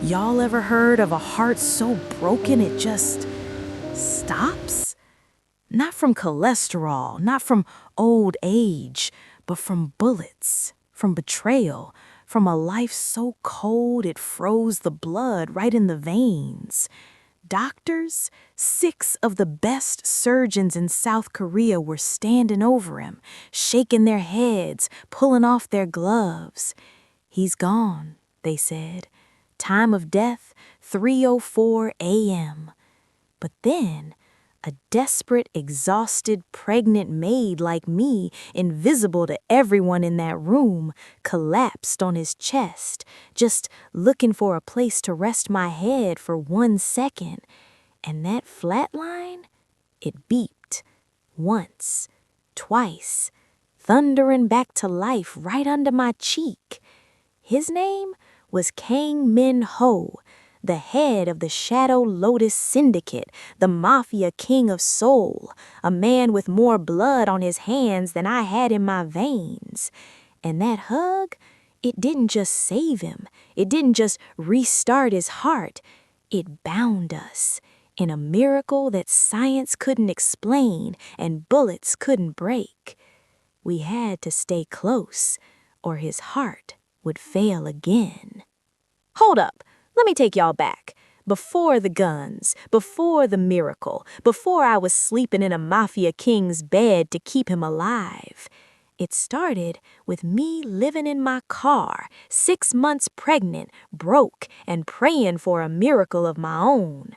Y'all ever heard of a heart so broken it just stops? Not from cholesterol, not from old age, but from bullets, from betrayal, from a life so cold it froze the blood right in the veins. Doctors, 6 of the best surgeons in South Korea were standing over him, shaking their heads, pulling off their gloves. "He's gone," they said. "Time of death, 3:04 a.m. But then, a desperate, exhausted, pregnant maid like me, invisible to everyone in that room, collapsed on his chest, just looking for a place to rest my head for 1 second. And that flatline, it beeped. Once, twice, thundering back to life right under my cheek. His name was Kang Min-ho, the head of the Shadow Lotus Syndicate, the Mafia King of Seoul, a man with more blood on his hands than I had in my veins. And that hug, it didn't just save him. It didn't just restart his heart. It bound us in a miracle that science couldn't explain and bullets couldn't break. We had to stay close, or his heart would fail again. Hold up. Let me take y'all back. Before the guns, before the miracle, before I was sleeping in a Mafia King's bed to keep him alive. It started with me living in my car, 6 months pregnant, broke, and praying for a miracle of my own.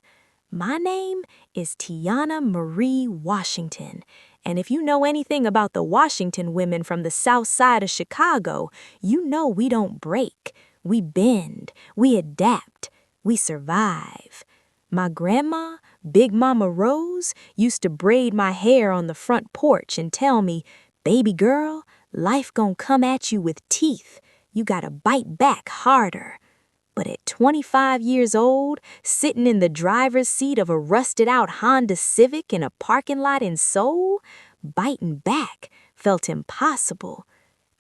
My name is Tiana Marie Washington, and if you know anything about the Washington women from the south side of Chicago, you know we don't break. We bend, we adapt, we survive. My grandma, Big Mama Rose, used to braid my hair on the front porch and tell me, "Baby girl, life gon' come at you with teeth. You gotta bite back harder." But at 25 years old, sitting in the driver's seat of a rusted-out Honda Civic in a parking lot in Seoul, biting back felt impossible.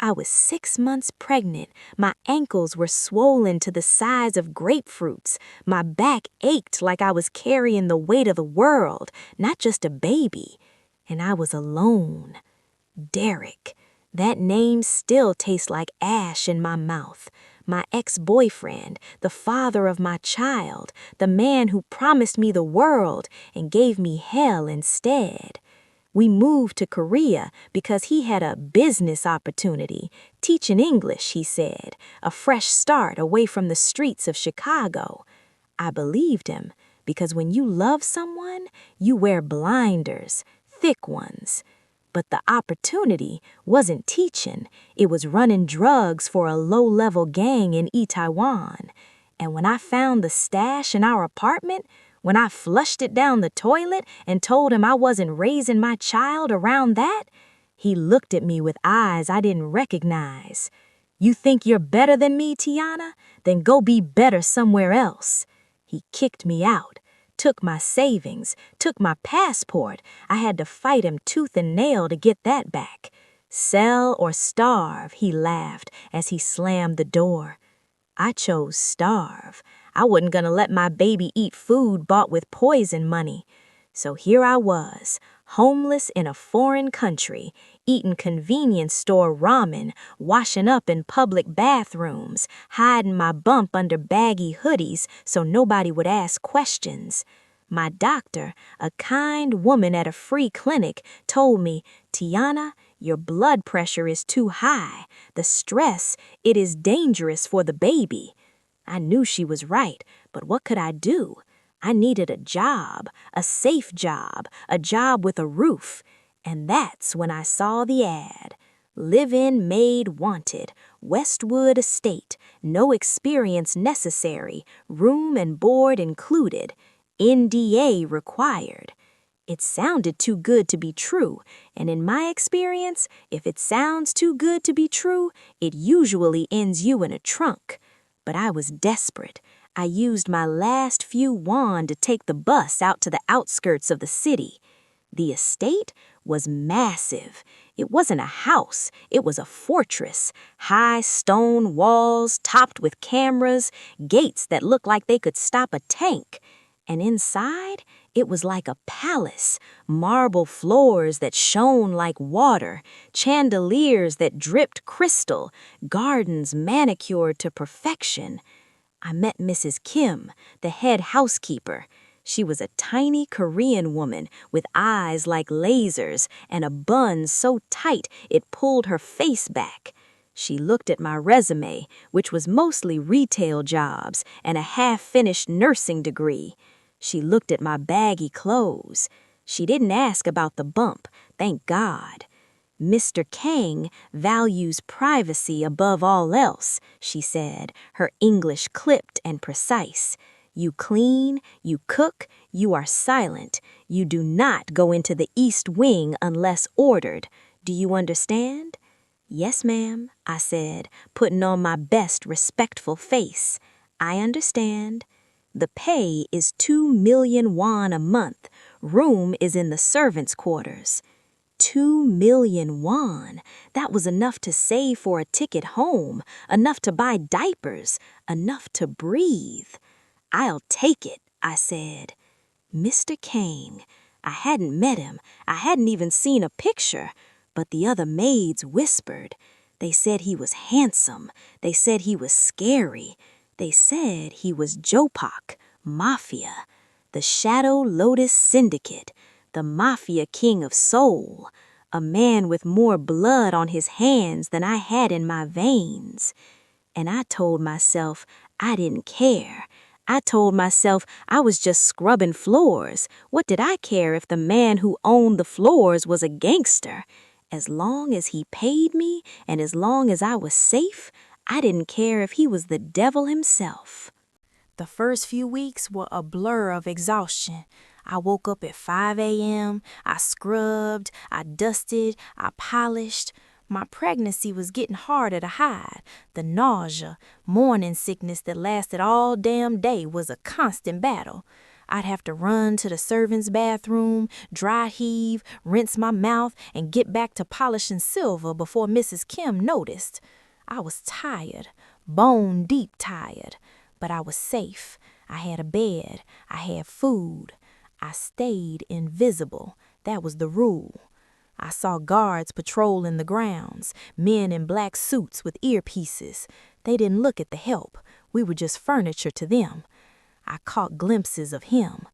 I was 6 months pregnant. My ankles were swollen to the size of grapefruits. My back ached like I was carrying the weight of the world, not just a baby. And I was alone. Derek. That name still tastes like ash in my mouth. My ex-boyfriend, the father of my child, the man who promised me the world and gave me hell instead. We moved to Korea because he had a business opportunity, teaching English, he said, a fresh start away from the streets of Chicago. I believed him because when you love someone, you wear blinders, thick ones. But the opportunity wasn't teaching, it was running drugs for a low-level gang in Itaewon. And when I found the stash in our apartment, when I flushed it down the toilet and told him I wasn't raising my child around that, he looked at me with eyes I didn't recognize. "You think you're better than me, Tiana? Then go be better somewhere else." He kicked me out, took my savings, took my passport. I had to fight him tooth and nail to get that back. "Sell or starve," he laughed as he slammed the door. I chose starve. I wasn't gonna let my baby eat food bought with poison money. So here I was, homeless in a foreign country, eating convenience store ramen, washing up in public bathrooms, hiding my bump under baggy hoodies so nobody would ask questions. My doctor, a kind woman at a free clinic, told me, "Tiana, your blood pressure is too high. The stress, it is dangerous for the baby." I knew she was right, but what could I do? I needed a job, a safe job, a job with a roof. And that's when I saw the ad. Live-in Maid wanted, Westwood Estate, no experience necessary, room and board included, NDA required. It sounded too good to be true, and in my experience, if it sounds too good to be true, it usually ends you in a trunk. But I was desperate. I used my last few won to take the bus out to the outskirts of the city. The estate was massive. It wasn't a house, it was a fortress. High stone walls topped with cameras, gates that looked like they could stop a tank. And inside, it was like a palace, marble floors that shone like water, chandeliers that dripped crystal, gardens manicured to perfection. I met Mrs. Kim, the head housekeeper. She was a tiny Korean woman with eyes like lasers and a bun so tight it pulled her face back. She looked at my resume, which was mostly retail jobs and a half-finished nursing degree. She looked at my baggy clothes. She didn't ask about the bump, thank God. Mr. Kang values privacy above all else, she said, her English clipped and precise. You clean, you cook, you are silent. You do not go into the East Wing unless ordered. Do you understand? Yes, ma'am, I said, putting on my best respectful face. I understand. The pay is 2 million won a month. Room is in the servants' quarters. 2 million won. That was enough to save for a ticket home, enough to buy diapers, enough to breathe. I'll take it, I said. Mr. Kang. I hadn't met him. I hadn't even seen a picture. But the other maids whispered. They said he was handsome. They said he was scary. They said he was Jopak, Mafia, the Shadow Lotus Syndicate, the Mafia King of Seoul, a man with more blood on his hands than I had in my veins. And I told myself I didn't care. I told myself I was just scrubbing floors. What did I care if the man who owned the floors was a gangster? As long as he paid me and as long as I was safe, I didn't care if he was the devil himself. The first few weeks were a blur of exhaustion. I woke up at 5 a.m., I scrubbed, I dusted, I polished. My pregnancy was getting harder to hide. The nausea, morning sickness that lasted all damn day was a constant battle. I'd have to run to the servants' bathroom, dry heave, rinse my mouth, and get back to polishing silver before Mrs. Kim noticed. I was tired, bone deep tired, but I was safe. I had a bed, I had food. I stayed invisible. That was the rule. I saw guards patrolling the grounds, men in black suits with earpieces. They didn't look at the help. We were just furniture to them. I caught glimpses of him,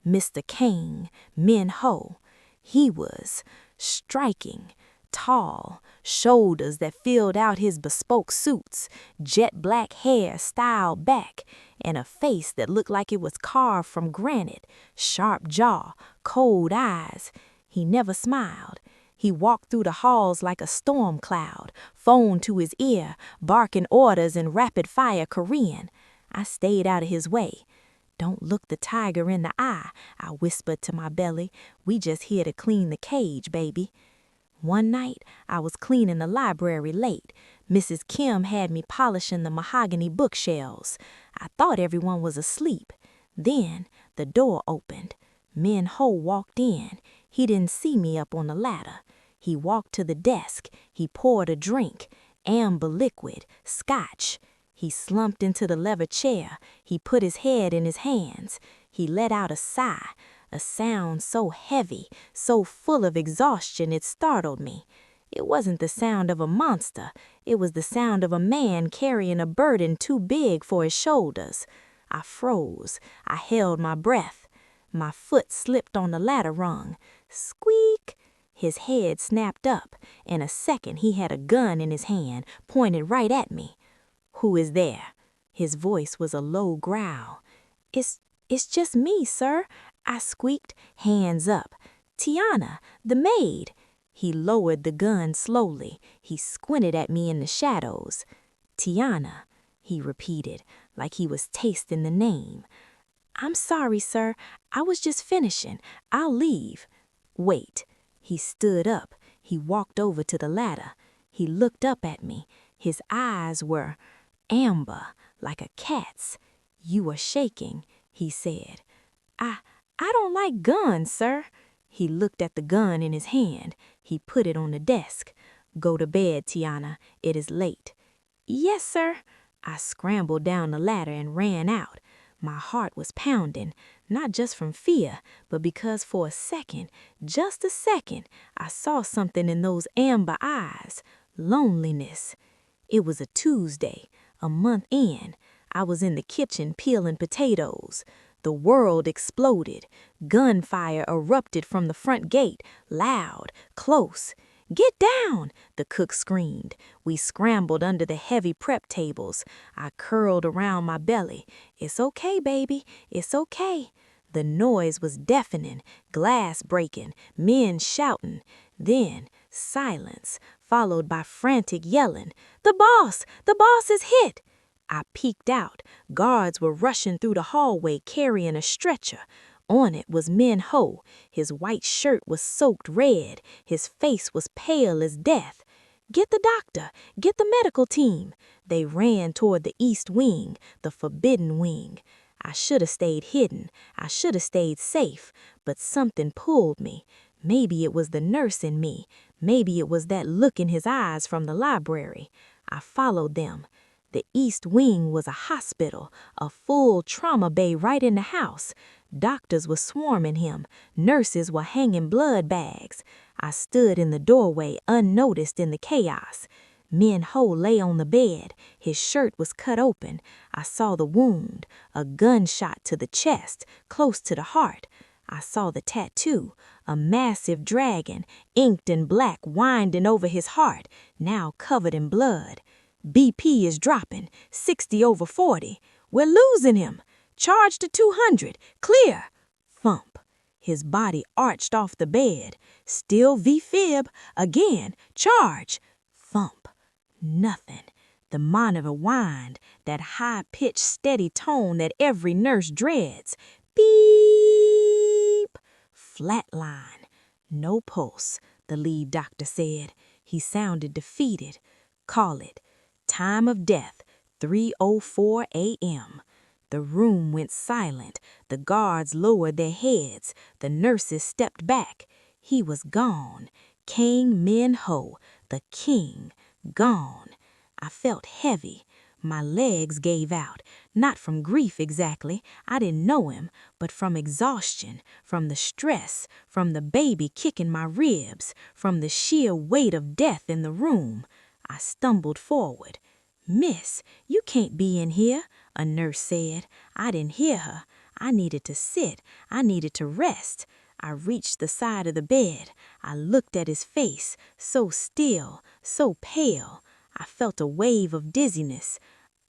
Mr. Kang Min-ho. He was striking, tall, shoulders that filled out his bespoke suits, jet black hair styled back, and a face that looked like it was carved from granite, sharp jaw, cold eyes. He never smiled. He walked through the halls like a storm cloud, phone to his ear, barking orders in rapid-fire Korean. I stayed out of his way. Don't look the tiger in the eye, I whispered to my belly. We just here to clean the cage, baby. One night, I was cleaning the library late. Mrs. Kim had me polishing the mahogany bookshelves. I thought everyone was asleep. Then the door opened. Min-ho walked in. He didn't see me up on the ladder. He walked to the desk. He poured a drink, amber liquid, scotch. He slumped into the leather chair. He put his head in his hands. He let out a sigh, a sound so heavy, so full of exhaustion it startled me. It wasn't the sound of a monster. It was the sound of a man carrying a burden too big for his shoulders. I froze. I held my breath. My foot slipped on the ladder rung. Squeak! His head snapped up. In a second he had a gun in his hand, pointed right at me. Who is there? His voice was a low growl. It's just me, sir, I squeaked, hands up. Tiana, the maid. He lowered the gun slowly. He squinted at me in the shadows. Tiana, he repeated, like he was tasting the name. I'm sorry, sir. I was just finishing. I'll leave. Wait. He stood up. He walked over to the ladder. He looked up at me. His eyes were amber, like a cat's. You are shaking, he said. I don't like guns, sir. He looked at the gun in his hand. He put it on the desk. "Go to bed, Tiana. It is late." "Yes, sir." I scrambled down the ladder and ran out. My heart was pounding, not just from fear, but because for a second, just a second, I saw something in those amber eyes. Loneliness. It was a Tuesday, a month in. I was in the kitchen peeling potatoes. The world exploded. Gunfire erupted from the front gate, loud, close. "Get down!" the cook screamed. We scrambled under the heavy prep tables. I curled around my belly. "It's okay, baby. It's okay." The noise was deafening, glass breaking, men shouting. Then silence, followed by frantic yelling. "The boss! The boss is hit!" I peeked out. Guards were rushing through the hallway carrying a stretcher. On it was Min-ho. His white shirt was soaked red. His face was pale as death. "Get the doctor! Get the medical team!" They ran toward the east wing, the forbidden wing. I should have stayed hidden. I should have stayed safe. But something pulled me. Maybe it was the nurse in me. Maybe it was that look in his eyes from the library. I followed them. The east wing was a hospital, a full trauma bay right in the house. Doctors were swarming him. Nurses were hanging blood bags. I stood in the doorway unnoticed in the chaos. Min-ho lay on the bed. His shirt was cut open. I saw the wound, a gunshot to the chest, close to the heart. I saw the tattoo, a massive dragon, inked in black, winding over his heart, now covered in blood. "BP is dropping, 60 over 40. We're losing him. Charge to 200. Clear." Thump. His body arched off the bed. Still V-fib. Again. Charge. Thump. Nothing. The monitor whined, that high-pitched, steady tone that every nurse dreads. Beep. Flatline. No pulse, the lead doctor said. He sounded defeated. Call it. Time of death, 3:04 a.m. The room went silent. The guards lowered their heads. The nurses stepped back. He was gone. Kang Min-ho, the king, gone. I felt heavy. My legs gave out, not from grief exactly, I didn't know him, but from exhaustion, from the stress, from the baby kicking my ribs, from the sheer weight of death in the room. I stumbled forward. "Miss, you can't be in here," a nurse said. I didn't hear her. I needed to sit. I needed to rest. I reached the side of the bed. I looked at his face, so still, so pale. I felt a wave of dizziness.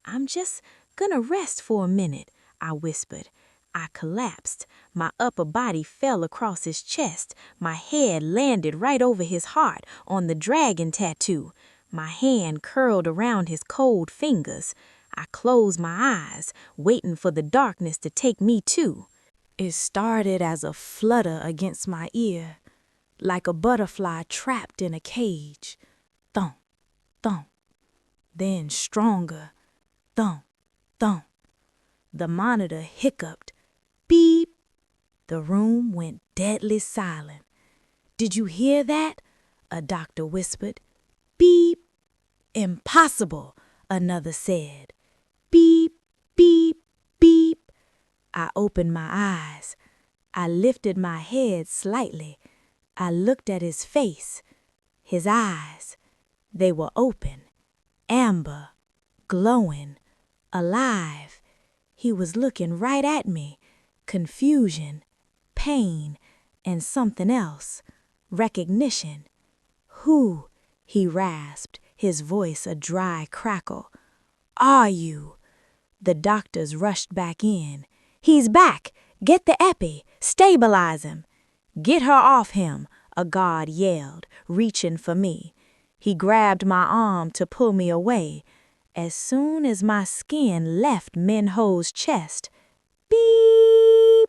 "I'm just gonna rest for a minute," I whispered. I collapsed. My upper body fell across his chest. My head landed right over his heart on the dragon tattoo. My hand curled around his cold fingers. I closed my eyes, waiting for the darkness to take me too. It started as a flutter against my ear, like a butterfly trapped in a cage. Thump, thump. Then stronger. Thump, thump. The monitor hiccuped. Beep. The room went deadly silent. "Did you hear that?" a doctor whispered. Beep. "Impossible," another said. Beep, beep, beep. I opened my eyes. I lifted my head slightly. I looked at his face, his eyes. They were open, amber, glowing, alive. He was looking right at me. Confusion, pain, and something else. Recognition. "Who?" he rasped, his voice a dry crackle. "Are you?" The doctors rushed back in. "He's back! Get the epi! Stabilize him!" "Get her off him!" a guard yelled, reaching for me. He grabbed my arm to pull me away. As soon as my skin left Min-ho's chest, beep!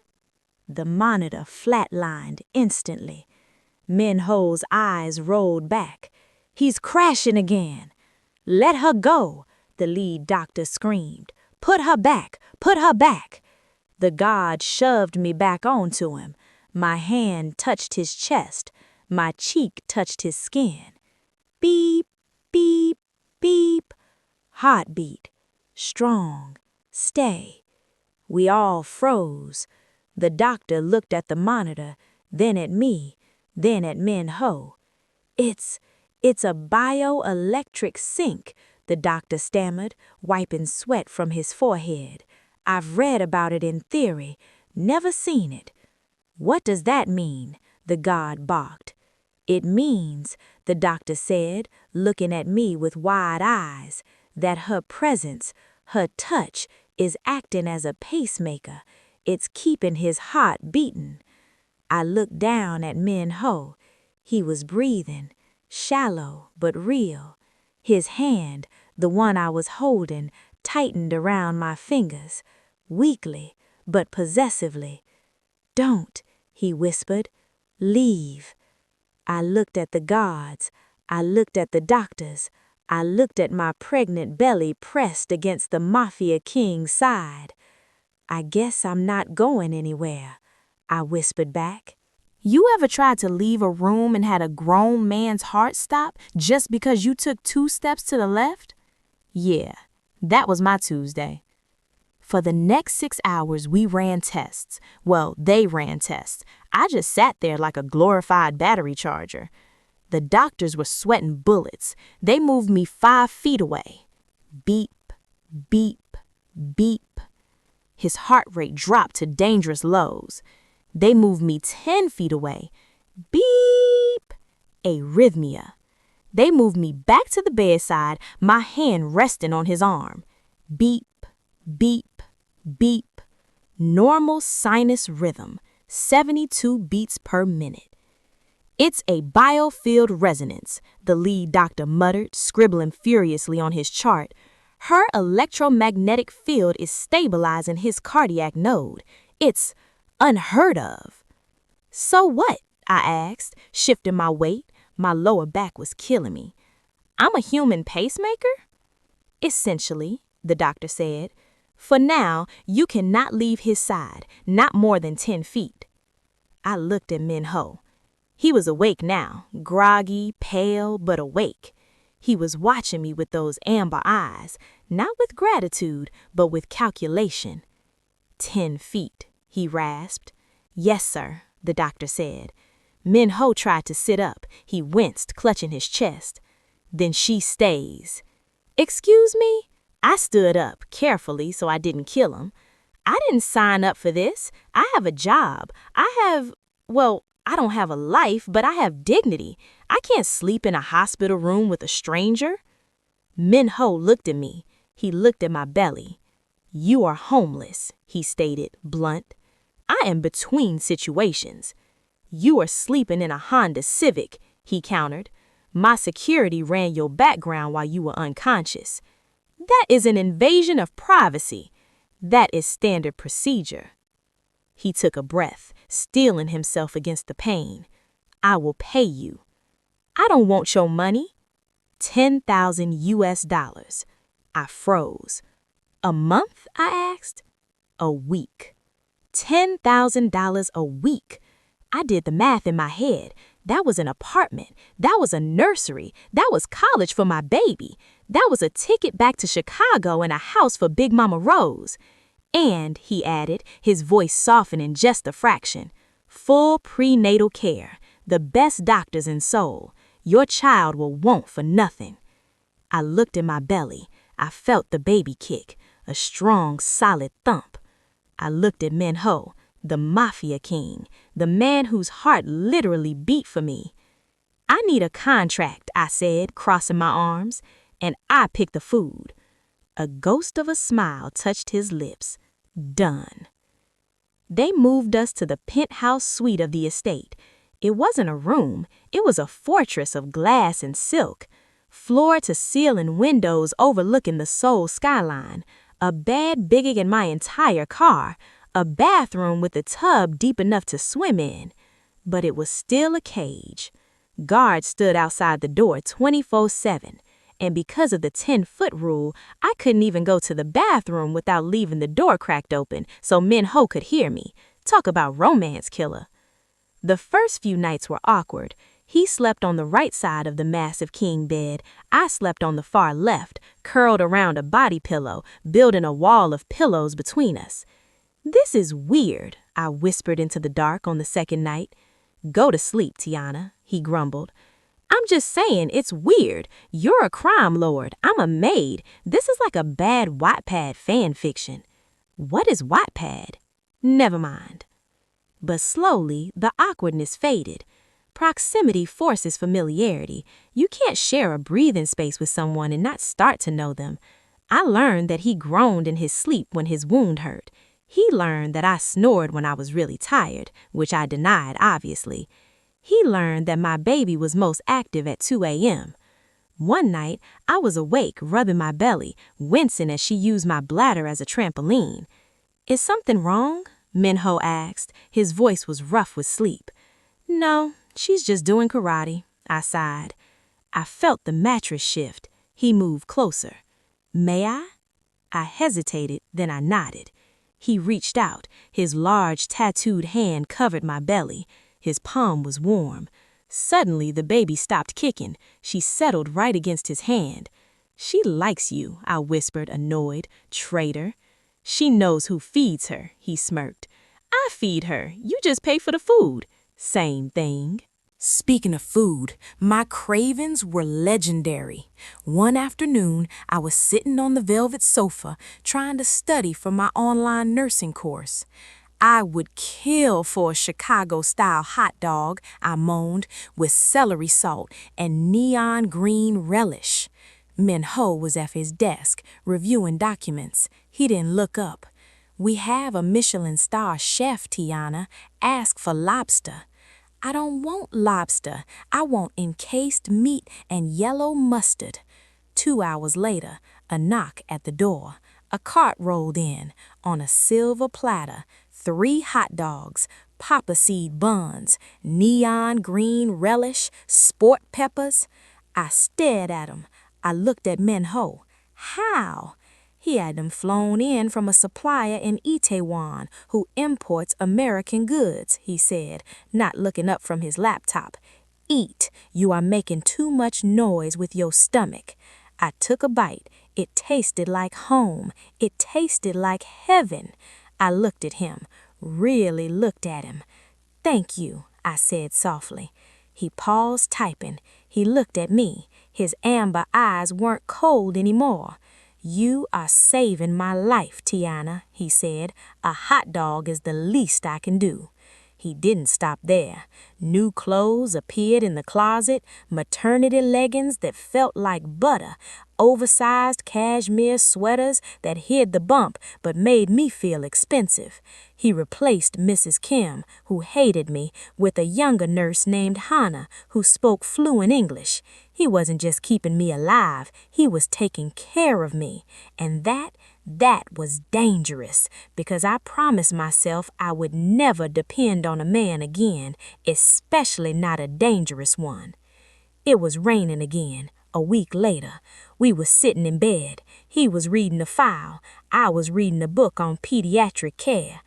The monitor flatlined instantly. Min-ho's eyes rolled back. "He's crashing again." "Let her go," the lead doctor screamed. "Put her back! Put her back!" The guard shoved me back onto him. My hand touched his chest. My cheek touched his skin. Beep, beep, beep. Heartbeat. Strong. Stay. We all froze. The doctor looked at the monitor, then at me, then at Min-ho. It's a bioelectric sink, the doctor stammered, wiping sweat from his forehead. I've read about it in theory, never seen it. What does that mean? The god barked. It means, the doctor said, looking at me with wide eyes, that her presence, her touch, is acting as a pacemaker. It's keeping his heart beating. I looked down at Min-ho. He was breathing, shallow but real. His hand, the one I was holding, tightened around my fingers, weakly but possessively. "Don't," he whispered. "Leave." I looked at the guards. I looked at the doctors. I looked at my pregnant belly pressed against the Mafia King's side. "I guess I'm not going anywhere," I whispered back. You ever tried to leave a room and had a grown man's heart stop just because you took 2 steps to the left? Yeah, that was my Tuesday. For the next 6 hours, we ran tests. Well, they ran tests. I just sat there like a glorified battery charger. The doctors were sweating bullets. They moved me 5 feet away. Beep, beep, beep. His heart rate dropped to dangerous lows. They moved me 10 feet away. Beep! Arrhythmia. They moved me back to the bedside, my hand resting on his arm. Beep, beep, beep. Normal sinus rhythm, 72 beats per minute. "It's a biofield resonance," the lead doctor muttered, scribbling furiously on his chart. "Her electromagnetic field is stabilizing his cardiac node. It's unheard of." "So what?" I asked, shifting my weight. My lower back was killing me. "I'm a human pacemaker?" "Essentially," the doctor said. "For now, you cannot leave his side, not more than 10 feet. I looked at Min-ho. He was awake now, groggy, pale, but awake. He was watching me with those amber eyes, not with gratitude, but with calculation. 10 feet, he rasped. "Yes, sir," the doctor said. Min-ho tried to sit up. He winced, clutching his chest. "Then she stays." "Excuse me?" I stood up, carefully, so I didn't kill him. "I didn't sign up for this. I have a job. I don't have a life, but I have dignity. I can't sleep in a hospital room with a stranger." Min-ho looked at me. He looked at my belly. "You are homeless," he stated, blunt. "I am between situations." "You are sleeping in a Honda Civic," he countered. "My security ran your background while you were unconscious. That is an invasion of privacy. That is standard procedure." He took a breath, steeling himself against the pain. "I will pay you." "I don't want your money." $10,000 US. I froze. "A month?" I asked. "A week." $10,000 a week. I did the math in my head. That was an apartment. That was a nursery. That was college for my baby. That was a ticket back to Chicago and a house for Big Mama Rose. And, he added, his voice softening just a fraction, full prenatal care, the best doctors in Seoul. Your child will want for nothing. I looked at my belly. I felt the baby kick, a strong, solid thump. I looked at Min-ho, the Mafia King, the man whose heart literally beat for me. "I need a contract," I said, crossing my arms, "and I pick the food." A ghost of a smile touched his lips. Done. They moved us to the penthouse suite of the estate. It wasn't a room. It was a fortress of glass and silk. Floor to ceiling windows overlooking the Seoul skyline. A bed bigger than my entire car. A bathroom with a tub deep enough to swim in. But it was still a cage. Guards stood outside the door 24/7. And because of the 10-foot rule, I couldn't even go to the bathroom without leaving the door cracked open so Min-ho could hear me. Talk about romance killer. The first few nights were awkward. He slept on the right side of the massive king bed. I slept on the far left, curled around a body pillow, building a wall of pillows between us. "This is weird," I whispered into the dark on the second night. "Go to sleep, Tiana," he grumbled. "I'm just saying, it's weird. You're a crime lord. I'm a maid. This is like a bad Wattpad fan fiction." "What is Wattpad?" "Never mind." But slowly, the awkwardness faded. Proximity forces familiarity. You can't share a breathing space with someone and not start to know them. I learned that he groaned in his sleep when his wound hurt. He learned that I snored when I was really tired, which I denied, obviously. He learned that my baby was most active at 2 a.m. One night, I was awake, rubbing my belly, wincing as she used my bladder as a trampoline. "Is something wrong?" Min-ho asked. His voice was rough with sleep. "No, she's just doing karate," I sighed. I felt the mattress shift. He moved closer. "May I?" I hesitated, then I nodded. He reached out. His large, tattooed hand covered my belly. His palm was warm. Suddenly, the baby stopped kicking. She settled right against his hand. "She likes you," I whispered, annoyed. "Traitor." "She knows who feeds her," he smirked. "I feed her. You just pay for the food." "Same thing." Speaking of food, my cravings were legendary. One afternoon, I was sitting on the velvet sofa trying to study for my online nursing course. "I would kill for a Chicago-style hot dog," I moaned, "with celery salt and neon green relish." Min-ho was at his desk, reviewing documents. He didn't look up. "We have a Michelin star chef, Tiana. Ask for lobster." "I don't want lobster. I want encased meat and yellow mustard." 2 hours later, a knock at the door. A cart rolled in. On a silver platter, 3 hot dogs, papa seed buns, neon green relish, sport peppers. I stared at them. I looked at Min-ho. How? He had them flown in from a supplier in Itaewon who imports American goods, he said, not looking up from his laptop. "Eat. You are making too much noise with your stomach." I took a bite. It tasted like home. It tasted like heaven. I looked at him, really looked at him. "Thank you," I said softly. He paused typing. He looked at me. His amber eyes weren't cold anymore. "You are saving my life, Tiana," he said. "A hot dog is the least I can do." He didn't stop there. New clothes appeared in the closet, maternity leggings that felt like butter, oversized cashmere sweaters that hid the bump but made me feel expensive. He replaced Mrs. Kim, who hated me, with a younger nurse named Hannah, who spoke fluent English. He wasn't just keeping me alive, he was taking care of me. And that was dangerous, because I promised myself I would never depend on a man again, especially not a dangerous one. It was raining again. A week later, we were sitting in bed. He was reading a file. I was reading a book on pediatric care.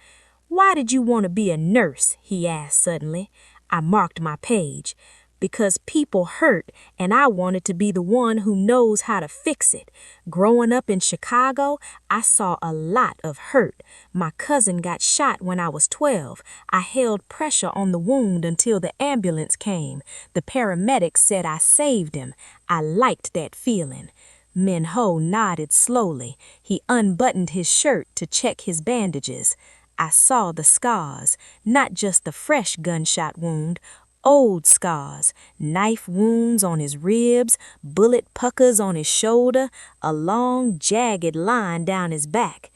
"Why did you want to be a nurse?" he asked suddenly. I marked my page. "Because people hurt, and I wanted to be the one who knows how to fix it. Growing up in Chicago, I saw a lot of hurt. My cousin got shot when I was 12. I held pressure on the wound until the ambulance came. The paramedics said I saved him. I liked that feeling." Min-ho nodded slowly. He unbuttoned his shirt to check his bandages. I saw the scars, not just the fresh gunshot wound, old scars, knife wounds on his ribs, bullet puckers on his shoulder, a long, jagged line down his back.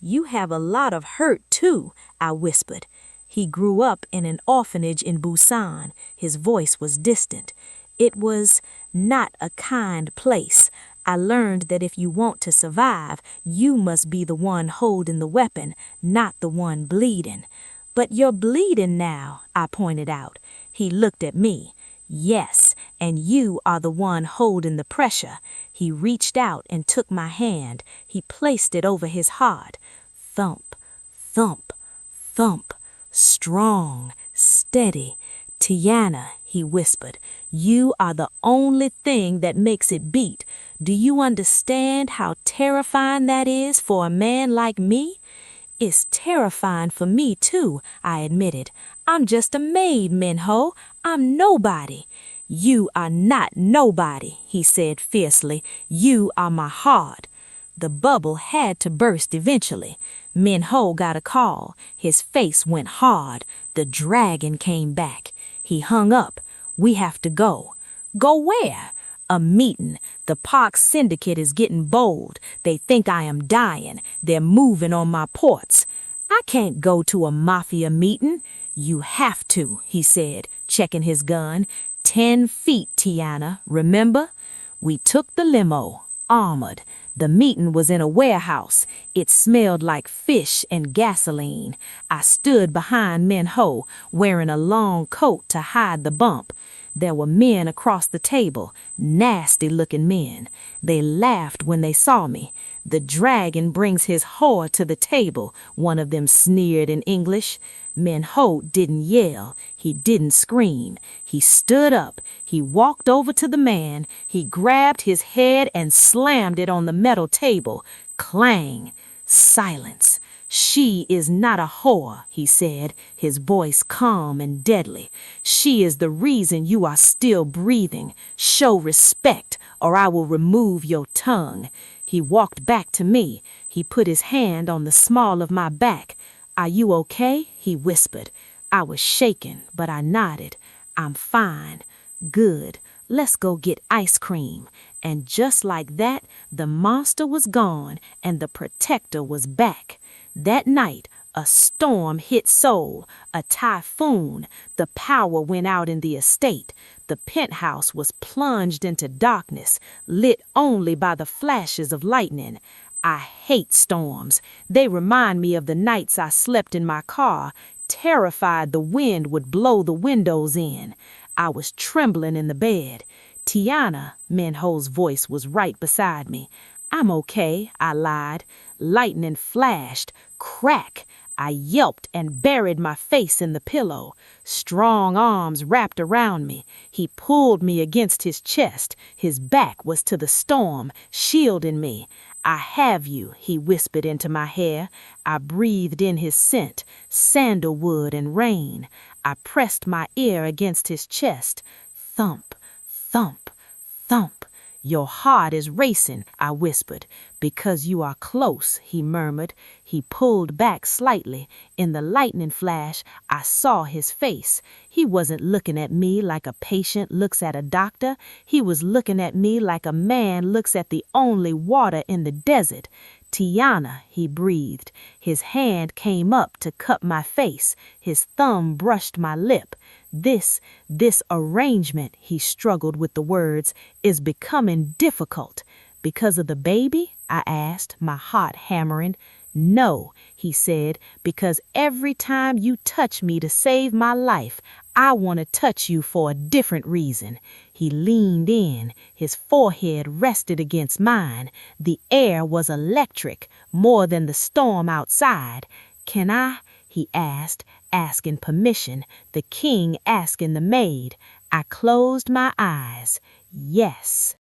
"You have a lot of hurt, too," I whispered. He grew up in an orphanage in Busan. His voice was distant. It was not a kind place. I learned that if you want to survive, you must be the one holding the weapon, not the one bleeding. "But you're bleeding now," I pointed out. He looked at me. "Yes, and you are the one holding the pressure." He reached out and took my hand. He placed it over his heart. Thump, thump, thump. Strong, steady. Tiana, he whispered, you are the only thing that makes it beat. Do you understand how terrifying that is for a man like me? It's terrifying for me, too, I admitted. I'm just a maid, Min-ho. I'm nobody. You are not nobody, he said fiercely. You are my heart. The bubble had to burst eventually. Min-ho got a call. His face went hard. The dragon came back. He hung up. We have to go. Go where? A meeting. The Park Syndicate is getting bold. They think I am dying. They're moving on my ports. I can't go to a mafia meeting. You have to, he said, checking his gun. 10 feet, Tiana, remember? We took the limo, armored. The meeting was in a warehouse. It smelled like fish and gasoline. I stood behind Min-ho, wearing a long coat to hide the bump. There were men across the table, nasty-looking men. They laughed when they saw me. The dragon brings his whore to the table, one of them sneered in English. Min-ho didn't yell. He didn't scream. He stood up. He walked over to the man. He grabbed his head and slammed it on the metal table. Clang. Silence. She is not a whore, he said, his voice calm and deadly. She is the reason you are still breathing. Show respect, or I will remove your tongue. He walked back to me. He put his hand on the small of my back. Are you okay? He whispered. I was shaken, but I nodded. I'm fine. Good. Let's go get ice cream. And just like that, the monster was gone and the protector was back. That night, a storm hit Seoul, a typhoon. The power went out in the estate. The penthouse was plunged into darkness, lit only by the flashes of lightning. I hate storms. They remind me of the nights I slept in my car, terrified the wind would blow the windows in. I was trembling in the bed. Tiana, Min-ho's voice was right beside me. I'm okay, I lied. Lightning flashed. Crack! I yelped and buried my face in the pillow. Strong arms wrapped around me. He pulled me against his chest. His back was to the storm, shielding me. I have you, he whispered into my hair. I breathed in his scent, sandalwood and rain. I pressed my ear against his chest. Thump, thump, thump. Your heart is racing, I whispered. Because you are close, he murmured. He pulled back slightly. In the lightning flash, I saw his face. He wasn't looking at me like a patient looks at a doctor. He was looking at me like a man looks at the only water in the desert. Tiana, he breathed. His hand came up to cup my face. His thumb brushed my lip. This arrangement, he struggled with the words, is becoming difficult. Because of the baby? I asked, my heart hammering. No, he said, because every time you touch me to save my life, I want to touch you for a different reason. He leaned in. His forehead rested against mine. The air was electric, more than the storm outside. Can I? He asked, asking permission, the king asking the maid. I closed my eyes. Yes.